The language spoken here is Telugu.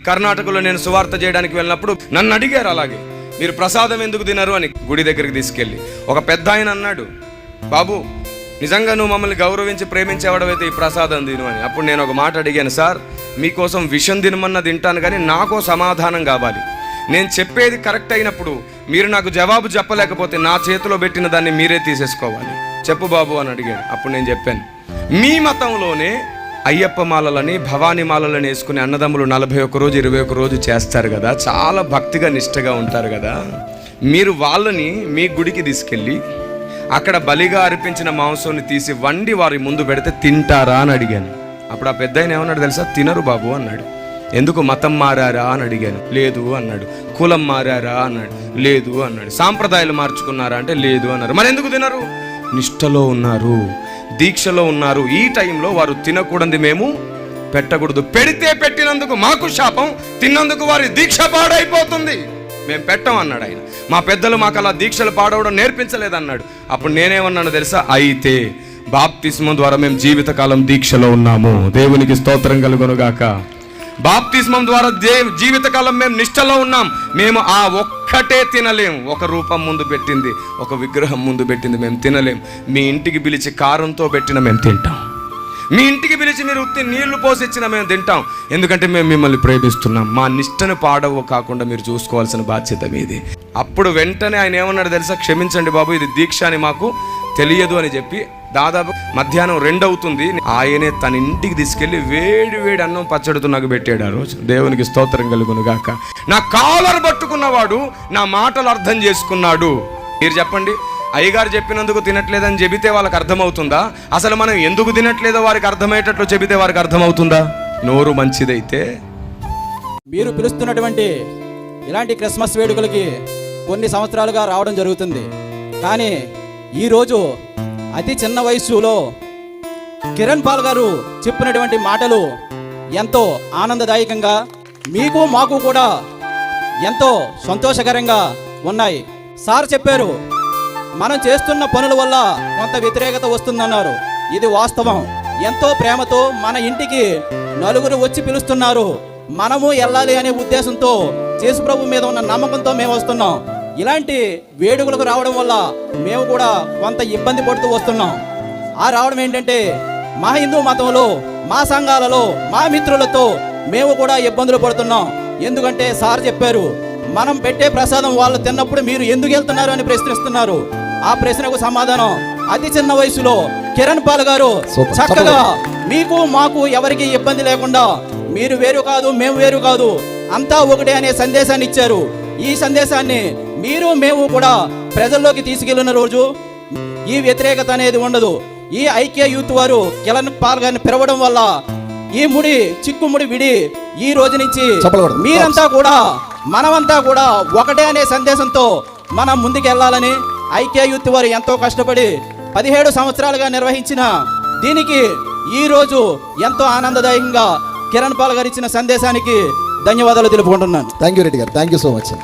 కర్ణాటకలో నేను సువార్త చేయడానికి వెళ్ళినప్పుడు నన్ను అడిగారు, అలాగే మీరు ప్రసాదం ఎందుకు తినరు అని. గుడి దగ్గరికి తీసుకెళ్ళి ఒక పెద్ద ఆయన అన్నాడు, బాబు నిజంగా నువ్వు మమ్మల్ని గౌరవించి ప్రేమించేవాడవైతే ఈ ప్రసాదం తిను అని. అప్పుడు నేను ఒక మాట అడిగాను, సార్ మీకోసం విషం తినమన్నా తింటాను, కానీ నాకో సమాధానం కావాలి. నేను చెప్పేది కరెక్ట్ అయినప్పుడు మీరు నాకు జవాబు చెప్పలేకపోతే నా చేతిలో పెట్టిన దాన్ని మీరే తీసేసుకోవాలి, చెప్పు బాబు అని అడిగాడు. అప్పుడు నేను చెప్పాను, మీ మతంలోనే అయ్యప్ప మాలలని భవానీ మాలలని వేసుకునే అన్నదమ్ములు 41 రోజు 21 రోజు చేస్తారు కదా, చాలా భక్తిగా నిష్టగా ఉంటారు కదా, మీరు వాళ్ళని మీ గుడికి తీసుకెళ్ళి అక్కడ బలిగా అర్పించిన మాంసాన్ని తీసి వండి వారి ముందు పెడితే తింటారా అని అడిగాను. అప్పుడు ఆ పెద్ద ఆయన ఏమన్నాడు తెలుసా, తినరు బాబు అన్నాడు. ఎందుకు మతం మారారా అని అడిగాను, లేదు అన్నాడు. కులం మారారా అన్నాడు, లేదు అన్నాడు. సాంప్రదాయాలు మార్చుకున్నారా అంటే లేదు అన్నారు. మరి ఎందుకు తినరు? నిష్టలో ఉన్నారు, దీక్షలో ఉన్నారు. ఈ టైంలో వారు తినకూడదు, మేము పెట్టకూడదు. పెడితే పెట్టినందుకు మాకు శాపం, తిన్నందుకు వారి దీక్ష పాడైపోతుంది, మేము పెట్టం అన్నాడు ఆయన. మా పెద్దలు మాకు అలా దీక్షలు పాడవడం నేర్పించలేదన్నాడు. అప్పుడు నేనేమన్నాను తెలుసా, అయితే బాప్తిస్మం ద్వారా మేము జీవితకాలం దీక్షలో ఉన్నాము, దేవునికి స్తోత్రం కలుగునుగాక. బాప్తిస్మం ద్వారా జీవితకాలం మేము నిష్టలో ఉన్నాం. మేము ఆ ఒక్కటే తినలేం. ఒక రూపం ముందు పెట్టింది, ఒక విగ్రహం ముందు పెట్టింది మేము తినలేం. మీ ఇంటికి పిలిచి కారంతో పెట్టిన మేము తింటాం, మీ ఇంటికి పిలిచి మీరు ఉత్తి నీళ్లు పోసిచ్చిన మేము తింటాం, ఎందుకంటే మేము మిమ్మల్ని ప్రేమిస్తున్నాం. మా నిష్టను పాడవు కాకుండా మీరు చూసుకోవాల్సిన బాధ్యత మీది. అప్పుడు వెంటనే ఆయన ఏమన్నాడు తెలుసా, క్షమించండి బాబు, ఇది దీక్ష అని మాకు తెలియదు అని చెప్పి దాదాపు మధ్యాహ్నం 2 అవుతుంది. ఆయనే తన ఇంటికి తీసుకెళ్ళి వేడి వేడి అన్నం పచ్చడితో నాకు పెట్టాడు ఆ రోజు. దేవునికి స్తోత్రం కలుగునుగాక. నా కాలర్ పట్టుకున్నవాడు నా మాటలు అర్థం చేసుకున్నాడు. మీరు చెప్పండి, అయ్యగారు చెప్పినందుకు తినట్లేదని చెబితే వాళ్ళకి అర్థమవుతుందా? అసలు మనం ఎందుకు తినట్లేదో వారికి అర్థమయ్యేటట్లు చెబితే వారికి అర్థమవుతుందా? నోరు మంచిదైతే. మీరు పిలుస్తున్నటువంటి ఇలాంటి క్రిస్మస్ వేడుకలకి కొన్ని సంవత్సరాలుగా రావడం జరుగుతుంది. కానీ ఈరోజు అతి చిన్న వయస్సులో కిరణ్ పాల్ గారు చెప్పినటువంటి మాటలు ఎంతో ఆనందదాయకంగా, మీకు మాకు కూడా ఎంతో సంతోషకరంగా ఉన్నాయి. సార్ చెప్పారు, మనం చేస్తున్న పనుల వల్ల కొంత వ్యతిరేకత వస్తుందన్నారు. ఇది వాస్తవం. ఎంతో ప్రేమతో మన ఇంటికి నలుగురు వచ్చి పిలుస్తున్నారు, మనము వెళ్ళాలి అనే ఉద్దేశంతో యేసుప్రభు మీద ఉన్న నమ్మకంతో మేము వస్తున్నాం. ఇలాంటి వేడుకలకు రావడం వల్ల మేము కూడా కొంత ఇబ్బంది పడుతూ వస్తున్నాం. ఆ రావడం ఏంటంటే, మా హిందూ మతంలో మా సంఘాలలో మా మిత్రులతో మేము కూడా ఇబ్బందులు పడుతున్నాం. ఎందుకంటే సార్ చెప్పారు, మనం పెట్టే ప్రసాదం వాళ్ళు తిన్నప్పుడు మీరు ఎందుకు వెళ్తున్నారు అని ప్రశ్నిస్తున్నారు. ఆ ప్రశ్నకు సమాధానం అతి చిన్న వయసులో కిరణ్ పాల్ గారు చక్కగా మీకు మాకు ఎవరికి ఇబ్బంది లేకుండా మీరు వేరు కాదు మేము వేరు కాదు అంతా ఒకటే అనే సందేశాన్ని ఇచ్చారు. ఈ సందేశాన్ని మీరు మేము కూడా ప్రజల్లోకి తీసుకెళ్లిన రోజు ఈ వ్యతిరేకత అనేది ఉండదు. ఈ ఐక్య యూత్ వారు కిరణ్ పాల్ గారిని పిలవడం వల్ల ఈ చిక్కుముడి విడి ఈ రోజు నుంచి మీరంతా కూడా మనమంతా కూడా ఒకటే అనే సందేశంతో మనం ముందుకెళ్లాలని ఐక్య యూత్ వారు ఎంతో కష్టపడి 17 సంవత్సరాలుగా నిర్వహించిన దీనికి ఈ రోజు ఎంతో ఆనందదాయకంగా కిరణ్ పాల్ గారు ఇచ్చిన సందేశానికి ధన్యవాదాలు తెలుపుకుంటున్నాను. థ్యాంక్ యూ రెడ్డి గారు, థ్యాంక్ యూ సో మచ్.